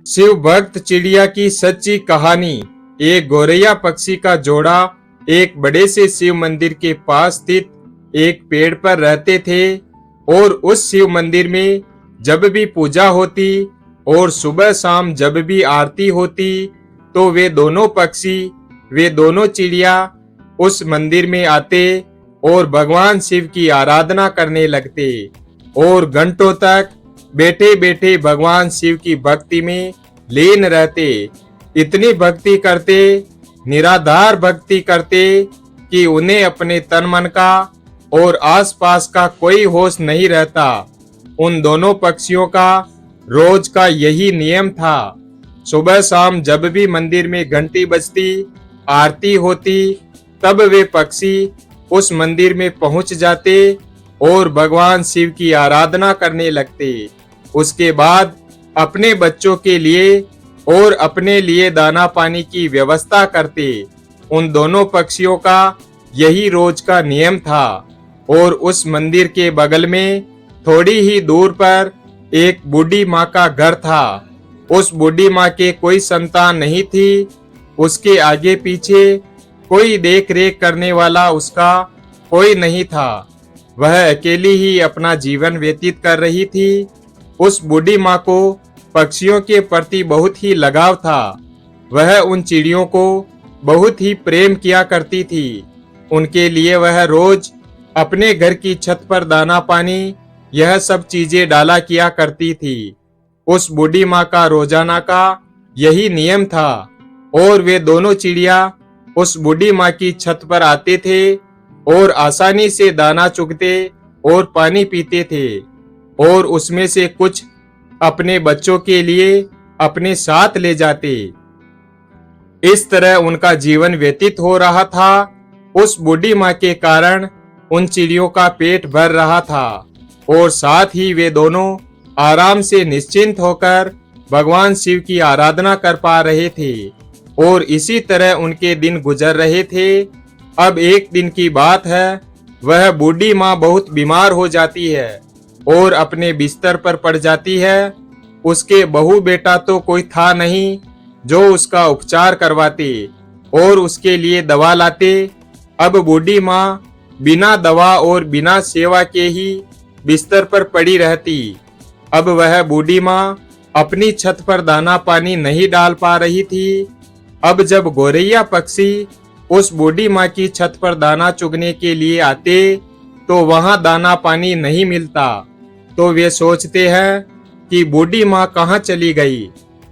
शिव भक्त चिड़िया की सच्ची कहानी। एक गौरैया पक्षी का जोड़ा एक बड़े से शिव मंदिर के पास स्थित एक पेड़ पर रहते थे और उस शिव मंदिर में जब भी पूजा होती और सुबह शाम जब भी आरती होती तो वे दोनों पक्षी, वे दोनों चिड़िया उस मंदिर में आते और भगवान शिव की आराधना करने लगते और घंटों तक बैठे बैठे भगवान शिव की भक्ति में लीन रहते। इतनी भक्ति करते, निराधार भक्ति करते कि उन्हें अपने तन मन का और आसपास का कोई होश नहीं रहता। उन दोनों पक्षियों का रोज का यही नियम था। सुबह शाम जब भी मंदिर में घंटी बजती, आरती होती, तब वे पक्षी उस मंदिर में पहुंच जाते और भगवान शिव की आराधना करने लगते। उसके बाद अपने बच्चों के लिए और अपने लिए दाना पानी की व्यवस्था करते। उन दोनों पक्षियों का यही रोज का नियम था और उस मंदिर के बगल में थोड़ी ही दूर पर एक बूढ़ी माँ का घर था। उस बूढ़ी माँ के कोई संतान नहीं थी। उसके आगे पीछे कोई देख रेख करने वाला उसका कोई नहीं था। वह अकेली ही अपना जीवन व्यतीत कर रही थी। उस बूढ़ी माँ को पक्षियों के प्रति बहुत ही लगाव था। वह उन चिड़ियों को बहुत ही प्रेम किया करती थी। उनके लिए वह रोज अपने घर की छत पर दाना पानी, यह सब चीजें डाला किया करती थी। उस बूढ़ी माँ का रोजाना का यही नियम था और वे दोनों चिड़िया उस बूढ़ी माँ की छत पर आते थे और आसानी से दाना चुगते और पानी पीते थे और उसमें से कुछ अपने बच्चों के लिए अपने साथ ले जाते। इस तरह उनका जीवन व्यतीत हो रहा था। उस बूढ़ी माँ के कारण उन चिड़ियों का पेट भर रहा था और साथ ही वे दोनों आराम से निश्चिंत होकर भगवान शिव की आराधना कर पा रहे थे और इसी तरह उनके दिन गुजर रहे थे। अब एक दिन की बात है, वह बूढ़ी माँ बहुत बीमार हो जाती है और अपने बिस्तर पर पड़ जाती है। उसके बहू बेटा तो कोई था नहीं जो उसका उपचार करवाते और उसके लिए दवा लाते। अब बूढ़ी माँ बिना दवा और बिना सेवा के ही बिस्तर पर पड़ी रहती। अब वह बूढ़ी माँ अपनी छत पर दाना पानी नहीं डाल पा रही थी। अब जब गौरैया पक्षी उस बूढ़ी माँ की छत पर दाना चुगने के लिए आते तो वहां दाना पानी नहीं मिलता। तो वे सोचते हैं कि बूढ़ी माँ कहाँ चली गई,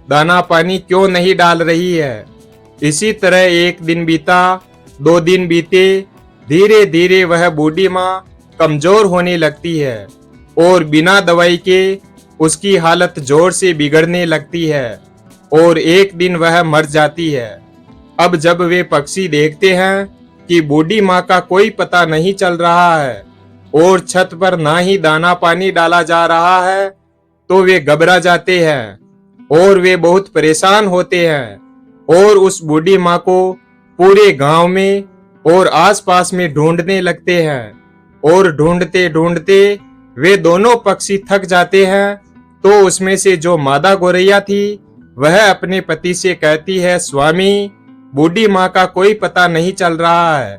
दाना पानी क्यों नहीं डाल रही है। इसी तरह एक दिन बीता, 2 दिन बीते, धीरे धीरे वह बूढ़ी माँ कमजोर होने लगती है और बिना दवाई के उसकी हालत जोर से बिगड़ने लगती है और एक दिन वह मर जाती है। अब जब वे पक्षी देखते हैं कि बूढ़ी माँ का कोई पता नहीं चल रहा है और छत पर ना ही दाना पानी डाला जा रहा है तो वे घबरा जाते हैं और वे बहुत परेशान होते हैं और उस बूढ़ी माँ को पूरे गांव में और आसपास में ढूंढने लगते हैं और ढूंढते ढूंढते वे दोनों पक्षी थक जाते हैं। तो उसमें से जो मादा गौरैया थी वह अपने पति से कहती है, स्वामी, बूढ़ी माँ का कोई पता नहीं चल रहा है।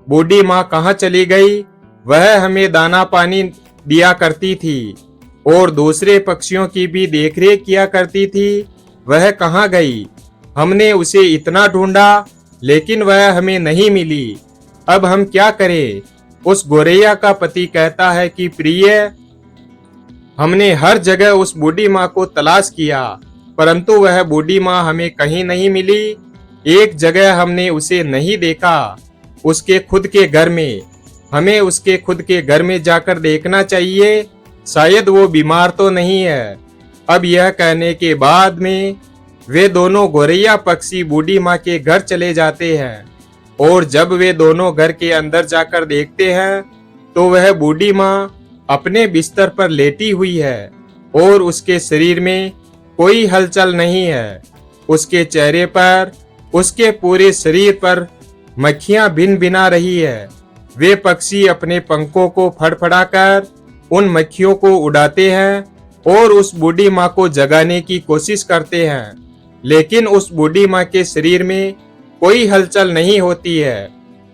बूढ़ी माँ कहाँ चली गई? वह हमें दाना पानी दिया करती थी और दूसरे पक्षियों की भी देखरेख किया करती थी। वह कहाँ गई? हमने उसे इतना ढूंढा लेकिन वह हमें नहीं मिली। अब हम क्या करें? उस गौरैया का पति कहता है कि प्रिय, हमने हर जगह उस बूढ़ी माँ को तलाश किया परंतु वह बूढ़ी माँ हमें कहीं नहीं मिली। एक जगह हमने उसे नहीं देखा, उसके खुद के घर में। हमें उसके खुद के घर में जाकर देखना चाहिए, शायद वो बीमार तो नहीं है। अब यह कहने के बाद में वे दोनों गौरैया पक्षी बूढ़ी माँ के घर चले जाते हैं और जब वे दोनों घर के अंदर जाकर देखते हैं तो वह बूढ़ी माँ अपने बिस्तर पर लेटी हुई है और उसके शरीर में कोई हलचल नहीं है। उसके चेहरे पर, उसके पूरे शरीर पर मक्खियां भिन भिना रही है। वे पक्षी अपने पंखों को फड़फड़ाकर उन मक्खियों को उड़ाते हैं और उस बूढ़ी माँ को जगाने की कोशिश करते हैं, लेकिन उस बूढ़ी माँ के शरीर में कोई हलचल नहीं होती है।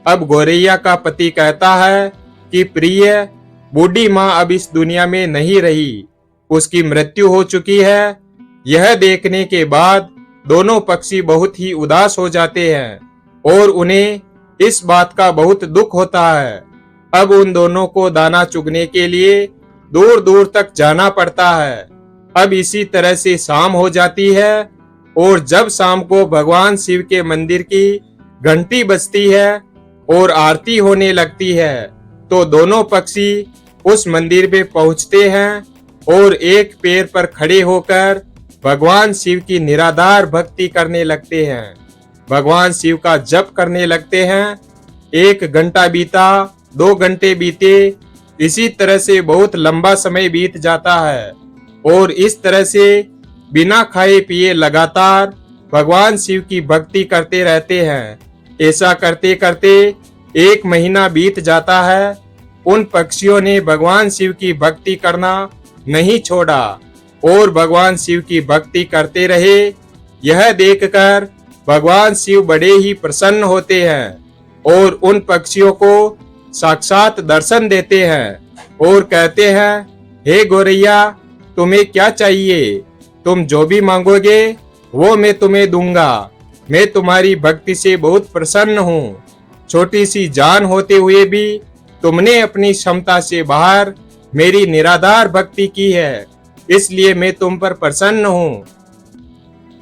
अब गौरैया का पति कहता है कि प्रिय, बूढ़ी माँ अब इस दुनिया में नहीं रही, उसकी मृत्यु हो चुकी है। यह देखने के बाद दोनों पक्षी बहुत ही उदास हो जाते हैं और उन्हें इस बात का बहुत दुख होता है। अब उन दोनों को दाना चुगने के लिए दूर दूर तक जाना पड़ता है। अब इसी तरह से शाम हो जाती है और जब शाम को भगवान शिव के मंदिर की घंटी बजती है और आरती होने लगती है, तो दोनों पक्षी उस मंदिर में पहुंचते हैं और एक पैर पर खड़े होकर भगवान शिव की निराधार भक्ति करने लगते हैं। भगवान शिव का जप करने लगते हैं। 1 घंटा बीता, 2 घंटे बीते, इसी तरह से बहुत लंबा समय बीत जाता है और इस तरह से बिना खाए पिए लगातार भगवान शिव की भक्ति करते रहते हैं। ऐसा करते करते 1 महीना बीत जाता है। उन पक्षियों ने भगवान शिव की भक्ति करना नहीं छोड़ा और भगवान शिव की भक्ति करते रहे। यह देखकर भगवान शिव बड़े ही प्रसन्न होते हैं और उन पक्षियों को साक्षात दर्शन देते हैं और कहते हैं, हे गौरैया, तुम्हें क्या चाहिए? तुम जो भी मांगोगे वो मैं तुम्हें दूंगा। मैं तुम्हारी भक्ति से बहुत प्रसन्न हूँ। छोटी सी जान होते हुए भी तुमने अपनी क्षमता से बाहर मेरी निराधार भक्ति की है, इसलिए मैं तुम पर प्रसन्न हूँ।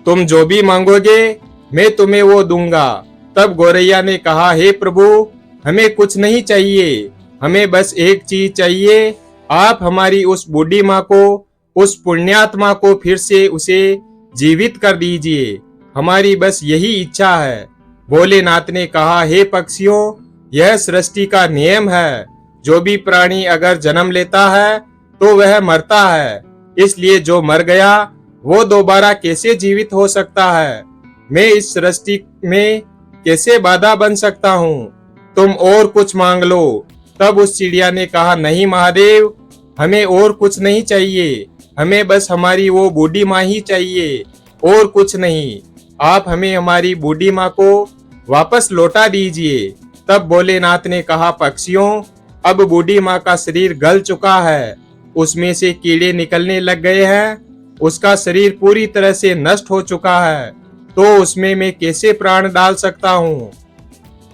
तुम जो भी मांगोगे मैं तुम्हें वो दूंगा। तब गौरैया ने कहा, हे प्रभु, हमें कुछ नहीं चाहिए, हमें बस एक चीज चाहिए। आप हमारी उस बूढ़ी माँ को, उस पुण्यात्मा को फिर से उसे जीवित कर दीजिए। हमारी बस यही इच्छा है। भोलेनाथ ने कहा, हे पक्षियों, यह सृष्टि का नियम है। जो भी प्राणी अगर जन्म लेता है तो वह मरता है, इसलिए जो मर गया वो दोबारा कैसे जीवित हो सकता है? मैं इस सृष्टि में कैसे बाधा बन सकता हूँ? तुम और कुछ मांग लो। तब उस चिड़िया ने कहा, नहीं महादेव, हमें और कुछ नहीं चाहिए, हमें बस हमारी वो बूढ़ी माँ ही चाहिए और कुछ नहीं। आप हमें हमारी बूढ़ी माँ को वापस लौटा दीजिए। तब भोलेनाथ ने कहा, पक्षियों, अब बूढ़ी माँ का शरीर गल चुका है, उसमें से कीड़े निकलने लग गए हैं, उसका शरीर पूरी तरह से नष्ट हो चुका है, तो उसमें मैं कैसे प्राण डाल सकता हूँ?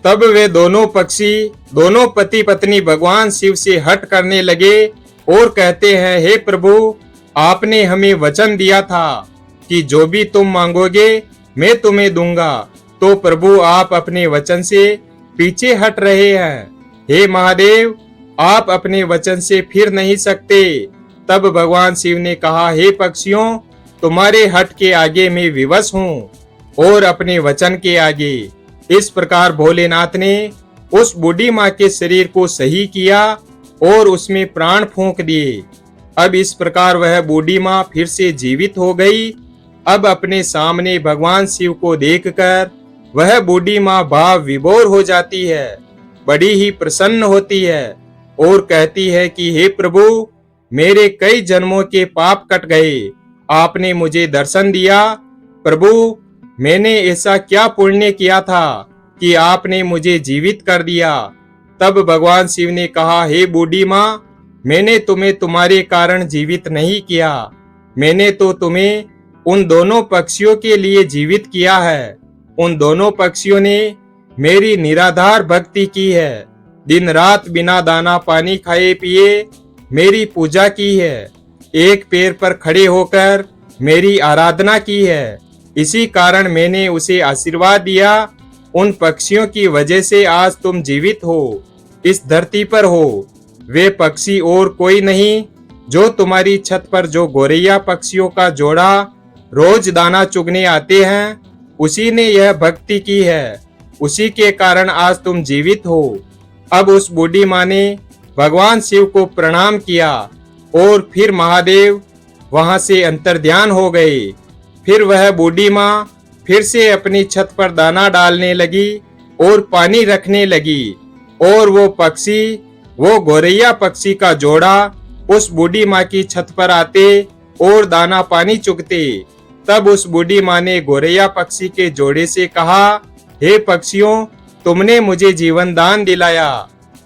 तब वे दोनों पक्षी, दोनों पति पत्नी भगवान शिव से हट करने लगे और कहते हैं, हे प्रभु, आपने हमें वचन दिया था कि जो भी तुम मांगोगे मैं तुम्हें दूंगा, तो प्रभु आप अपने वचन से पीछे हट रहे हैं। हे महादेव, आप अपने वचन से फिर नहीं सकते। तब भगवान शिव ने कहा, हे पक्षियों, तुम्हारे हट के आगे मैं विवश हूँ और अपने वचन के आगे। इस प्रकार भोलेनाथ ने उस बूढ़ी माँ के शरीर को सही किया और उसमें प्राण फूंक दिए। अब इस प्रकार वह बूढ़ी माँ फिर से जीवित हो गई। अब अपने सामने भगवान शिव को देखकर वह बूढ़ी माँ भाव विभोर हो जाती है, बड़ी ही प्रसन्न होती है और कहती है कि हे प्रभु, मेरे कई जन्मों के पाप कट गए, आपने मुझे दर्शन दिया। प्रभु, मैंने ऐसा क्या पुण्य किया था कि आपने मुझे जीवित कर दिया? तब भगवान शिव ने कहा, हे बूढ़ी माँ, मैंने तुम्हें तुम्हारे कारण जीवित नहीं किया, मैंने तो तुम्हें उन दोनों पक्षियों के लिए जीवित किया है। उन दोनों पक्षियों ने मेरी निराधार भक्ति की है, दिन रात बिना दाना पानी खाए पिए मेरी पूजा की है, एक पैर पर खड़े होकर मेरी आराधना की है। इसी कारण मैंने उसे आशीर्वाद दिया। उन पक्षियों की वजह से आज तुम जीवित हो, इस धरती पर हो। वे पक्षी और कोई नहीं, जो तुम्हारी छत पर जो गौरैया पक्षियों का जोड़ा रोज दाना चुगने आते हैं, उसी ने यह भक्ति की है, उसी के कारण आज तुम जीवित हो। अब उस बूढ़ी माँ ने भगवान शिव को प्रणाम किया और फिर महादेव वहां से अंतर्ध्यान हो गए। फिर वह बूढ़ी माँ फिर से अपनी छत पर दाना डालने लगी और पानी रखने लगी और वो पक्षी, वो गौरैया पक्षी का जोड़ा उस बूढ़ी माँ की छत पर आते और दाना पानी चुगते। तब उस बूढ़ी माँ ने गोरैया पक्षी के जोड़े से कहा, हे पक्षियों, तुमने मुझे जीवन दान दिलाया।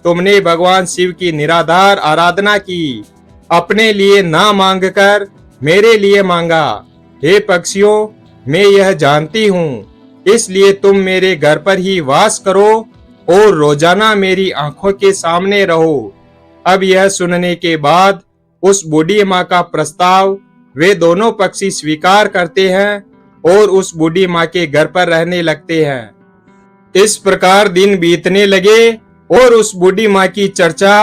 तुमने भगवान शिव की निराधार आराधना की, अपने लिए ना मांग कर मेरे लिए मांगा। हे पक्षियों, मैं यह जानती हूँ, इसलिए तुम मेरे घर पर ही वास करो और रोजाना मेरी आंखों के सामने रहो। अब यह सुनने के बाद उस बूढ़ी माँ का प्रस्ताव वे दोनों पक्षी स्वीकार करते हैं और उस बूढ़ी माँ के घर पर रहने लगते हैं। इस प्रकार दिन बीतने लगे और उस बूढ़ी माँ की चर्चा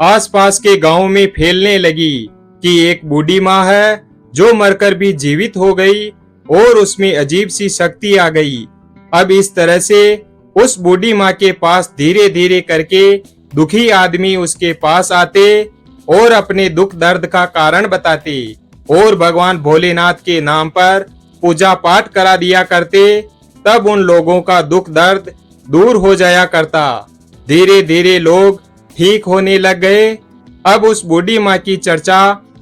आसपास के गांव में फैलने लगी कि एक बूढ़ी माँ है जो मरकर भी जीवित हो गई और उसमें अजीब सी शक्ति आ गई। अब इस तरह से उस बूढ़ी माँ के पास धीरे धीरे करके दुखी आदमी उसके पास आते और अपने दुख दर्द का कारण बताते और भगवान भोलेनाथ के नाम पर पूजा पाठ करा दिया करते। तब उन लोगों का दुख दर्द दूर हो जाया करता। धीरे धीरे लोग ठीक होने लग गए। अब उस बूढ़ी माँ की चर्चा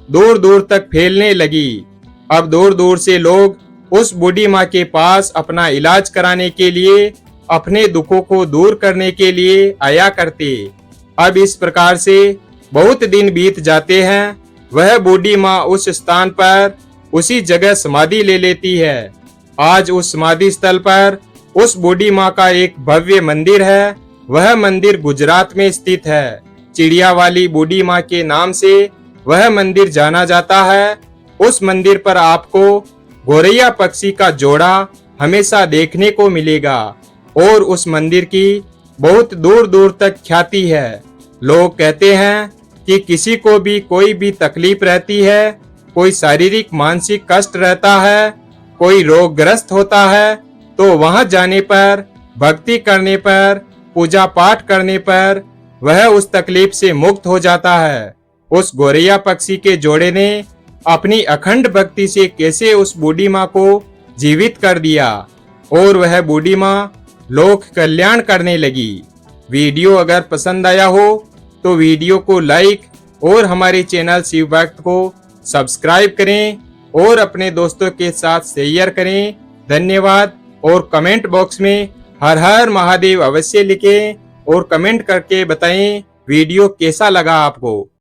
दूर दूर तक फैलने लगी। अब दूर दूर से लोग उस बूढ़ी माँ के पास अपना इलाज कराने के लिए, अपने दुखों को दूर करने के लिए आया करते। अब इस प्रकार से बहुत दिन बीत जाते हैं। वह बूढ़ी माँ उस स्थान पर उसी जगह समाधि ले लेती है। आज उस समाधि स्थल पर उस बूढ़ी माँ का एक भव्य मंदिर है। वह मंदिर गुजरात में स्थित है। चिड़िया वाली बूढ़ी माँ के नाम से वह मंदिर जाना जाता है। उस मंदिर पर आपको गोरैया पक्षी का जोड़ा हमेशा देखने को मिलेगा और उस मंदिर की बहुत दूर दूर तक ख्याति है। लोग कहते हैं कि किसी को भी कोई भी तकलीफ रहती है, कोई शारीरिक मानसिक कष्ट रहता है, कोई रोगग्रस्त होता है, तो वहां जाने पर, भक्ति करने पर, पूजा पाठ करने पर वह उस तकलीफ से मुक्त हो जाता है। उस गोरैया पक्षी के जोड़े ने अपनी अखंड भक्ति से कैसे उस बूढ़ी माँ को जीवित कर दिया और वह बूढ़ी माँ लोक कल्याण करने लगी। वीडियो अगर पसंद आया हो तो वीडियो को लाइक और हमारे चैनल शिव भक्त को सब्सक्राइब करें और अपने दोस्तों के साथ शेयर करें। धन्यवाद। और कमेंट बॉक्स में हर हर महादेव अवश्य लिखें और कमेंट करके बताएं वीडियो कैसा लगा आपको।